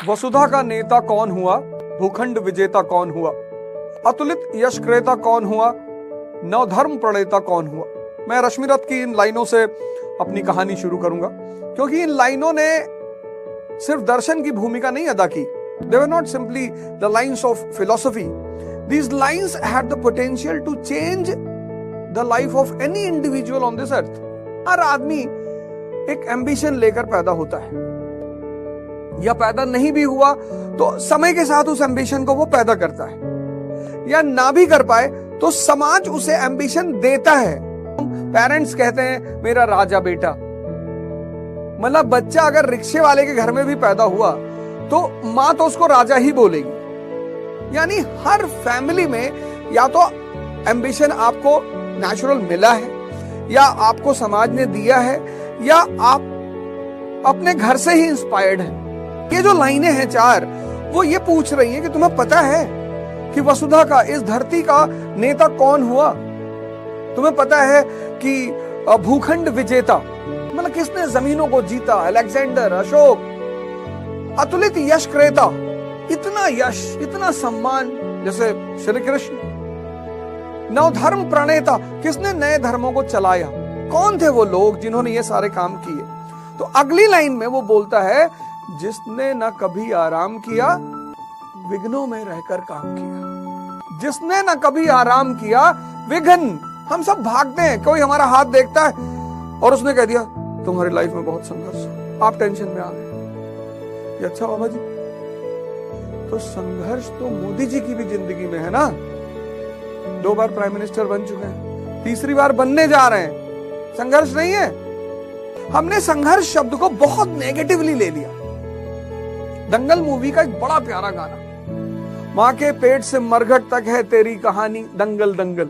वसुधा का नेता कौन हुआ, भूखंड विजेता कौन हुआ, अतुलित यश क्रेता कौन हुआ, नवधर्म प्रणेता कौन हुआ। मैं रश्मिरथ की इन लाइनों से अपनी कहानी शुरू करूंगा, क्योंकि इन लाइनों ने सिर्फ दर्शन की भूमिका नहीं अदा की। They were not simply the lines of philosophy. These lines had the potential to change the life of any individual on this earth. हर आदमी एक एम्बिशन लेकर पैदा होता है, या पैदा नहीं भी हुआ तो समय के साथ उस एम्बिशन को वो पैदा करता है, या ना भी कर पाए तो समाज उसे एम्बिशन देता है। पेरेंट्स कहते हैं मेरा राजा बेटा, मतलब बच्चा अगर रिक्शे वाले के घर में भी पैदा हुआ तो मां तो उसको राजा ही बोलेगी। यानी हर फैमिली में या तो एम्बिशन आपको नेचुरल मिला है, या आपको समाज ने दिया है, या आप अपने घर से ही इंस्पायर्ड हैं। ये जो लाइनें हैं चार, वो ये पूछ रही हैं कि तुम्हें पता है कि वसुधा का, इस धरती का नेता कौन हुआ। तुम्हें पता है कि भूखंड विजेता मतलब किसने जमीनों को जीता, अलेक्जेंडर, अशोक। अतुलित यश क्रेता, इतना यश, इतना सम्मान जैसे श्री कृष्ण। नवधर्म प्रणेता, किसने नए धर्मों को चलाया, कौन थे वो लोग जिन्होंने ये सारे काम किए। तो अगली लाइन में वो बोलता है जिसने न कभी आराम किया, विघ्नों में रहकर काम किया। जिसने न कभी आराम किया, विघ्न, हम सब भागते हैं, कोई हमारा हाथ देखता है और उसने कह दिया तुम्हारी लाइफ में बहुत संघर्ष है, आप टेंशन में आ गए। ये अच्छा बाबा जी, तो संघर्ष तो मोदी जी की भी जिंदगी में है ना। 2 बार प्राइम मिनिस्टर बन चुके हैं, 3री बार बनने जा रहे हैं। संघर्ष नहीं है। हमने संघर्ष शब्द को बहुत नेगेटिवली ले लिया। दंगल मूवी का एक बड़ा प्यारा गाना, मां के पेट से मरघट तक है तेरी कहानी, दंगल दंगल।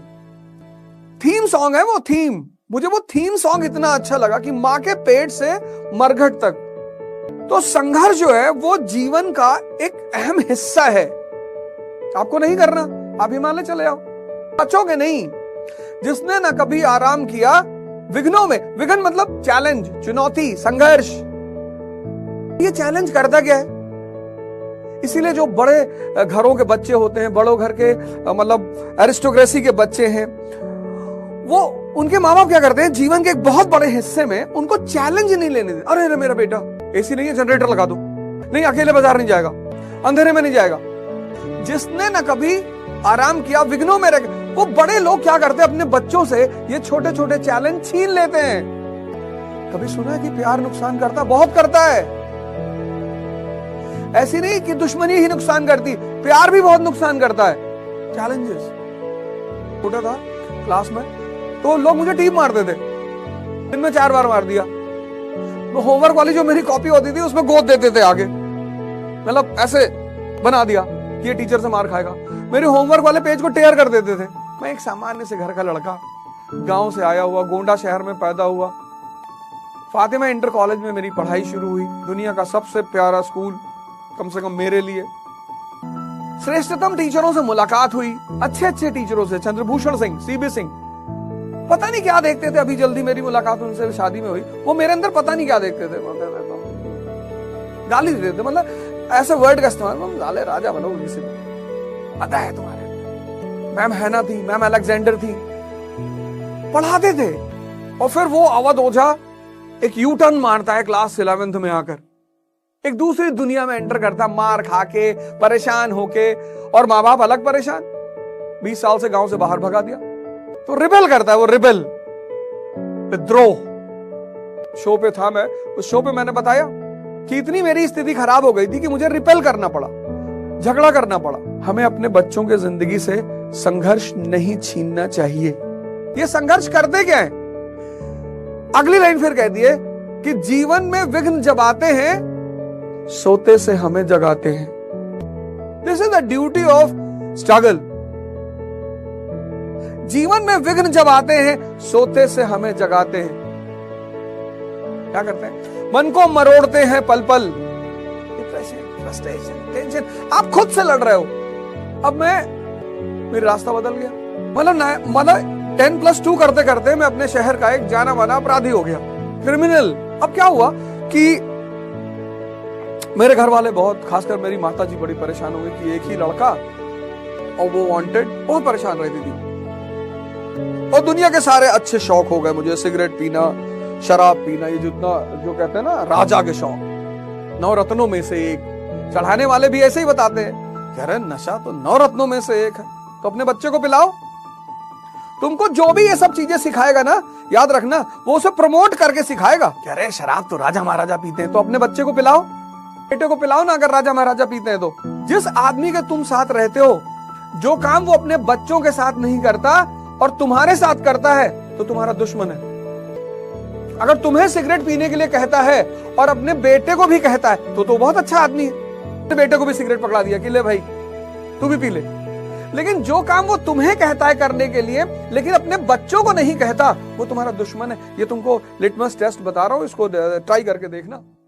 थीम सॉन्ग है वो, थीम। मुझे वो थीम सॉन्ग इतना अच्छा लगा कि मां के पेट से मरघट तक। तो संघर्ष जो है वो जीवन का एक अहम हिस्सा है। आपको नहीं करना, आप हिमालय चले आओ, बचोगे नहीं। जिसने ना कभी आराम किया, विघ्नों में, विघ्न मतलब चैलेंज, चुनौती, संघर्ष। ये चैलेंज करता क्या है? इसीलिए जो बड़े घरों के बच्चे होते हैं, बड़ों घर के मतलब एरिस्टोक्रेसी के बच्चे हैं, वो उनके माँ बाप क्या करते हैं, जीवन के एक बहुत बड़े हिस्से में उनको चैलेंज नहीं लेने देते। अरे मेरा बेटा एसी नहीं है, जनरेटर लगा दो, नहीं अकेले बाजार नहीं जाएगा, अंधेरे में नहीं जाएगा। जिसने ना कभी आराम किया, विघ्नों में रह, वो बड़े लोग क्या करते हैं, अपने बच्चों से ये छोटे छोटे चैलेंज छीन लेते हैं। कभी सुना है कि प्यार नुकसान करता? बहुत करता है। ऐसी नहीं कि दुश्मनी ही नुकसान करती, प्यार भी बहुत नुकसान करता है। चैलेंजेस। छोटा था क्लास में तो लोग मुझे टीप मारते थे, दिन में 4 बार मार दिया। तो होमवर्क वाली जो मेरी कॉपी होती थी उसमें गोद देते थे आगे, मतलब ऐसे बना दिया कि ये टीचर से मार खाएगा। मेरे होमवर्क वाले पेज को टेयर कर देते थे। मैं एक सामान्य से घर का लड़का, गांव से आया हुआ, गोंडा शहर में पैदा हुआ। फातिमा इंटर कॉलेज में मेरी पढ़ाई शुरू हुई, दुनिया का सबसे प्यारा स्कूल, कम से कम मेरे लिए। श्रेष्ठतम टीचरों से मुलाकात हुई, अच्छे अच्छे टीचरों से, चंद्रभूषण सिंह, सीबी सिंह। पता नहीं क्या देखते थे, अभी जल्दी मेरी मुलाकात उनसे शादी में हुई, वो मेरे अंदर पता नहीं क्या देखते थे, गाली देते थे, मतलब ऐसे वर्ड का इस्तेमाल, गाले राजा बनोगे किसी को, पता है तुम्हारे। मैम हैना थी, मैम अलेक्जेंडर थी, पढ़ाते थे। और फिर वो अवध ओझा एक यू टर्न मारता है क्लास 11th में आकर, एक दूसरी दुनिया में एंटर करता, मार खा के, परेशान होके, और माँ बाप अलग परेशान, 20 साल से गांव से बाहर भगा दिया। तो रिबेल करता है वो, रिबेल, विद्रोह। शो पे था मैं, उस शो पे मैंने बताया कि इतनी मेरी स्थिति खराब हो गई थी कि मुझे रिपेल करना पड़ा, झगड़ा करना पड़ा। हमें अपने बच्चों के जिंदगी से संघर्ष नहीं छीनना चाहिए। ये संघर्ष करते क्या है? अगली लाइन फिर कहती है कि जीवन में विघ्न जब आते हैं, सोते से हमें जगाते हैं। This is the duty of struggle. जीवन में विघ्न जब आते हैं, सोते से हमें जगाते हैं। क्या करते हैं? मन को मरोड़ते हैं पल पल। डिप्रेशन, फ्रस्ट्रेशन, टेंशन, आप खुद से लड़ रहे हो। अब मेरा रास्ता बदल गया, मतलब 10+2 करते करते मैं अपने शहर का एक जाना माना अपराधी हो गया, क्रिमिनल। अब क्या हुआ कि मेरे घर वाले बहुत, खासकर मेरी माता जी बड़ी परेशान हो गई कि एक ही लड़का और वो वांटेड, बहुत परेशान रहती थी। और दुनिया के सारे अच्छे शौक हो गए मुझे, सिगरेट पीना, शराब पीना, ये जितना जो कहते हैं ना राजा के शौक, 9 रत्नों में से एक। चढ़ाने वाले भी ऐसे ही बताते हैं, कह रहे नशा तो 9 रत्नों में से एक है, तो अपने बच्चे को पिलाओ। तुमको जो भी ये सब चीजें सिखाएगा ना, याद रखना वो उसे प्रमोट करके सिखाएगा। कह रहे शराब तो राजा महाराजा पीते हैं, तो अपने बच्चे को पिलाओ, बेटे को पिलाओ ना, अगर राजा महाराजा पीते हैं तो। जिस आदमी के तुम साथ रहते हो, जो काम वो अपने बच्चों के साथ नहीं करता और तुम्हारे साथ करता है, तो तुम्हारा दुश्मन है। अगर तुम्हें सिगरेट पीने के लिए कहता है और अपने बेटे को भी कहता है, तो बहुत अच्छा आदमी है। बेटे को भी सिगरेट पकड़ा दिया कि ले भाई तू भी पी ले। लेकिन जो काम वो तुम्हें कहता है करने के लिए, लेकिन अपने बच्चों को नहीं कहता, वो तुम्हारा दुश्मन है। ये तुमको लिटमस टेस्ट बता रहा हूं, इसको ट्राई करके देखना।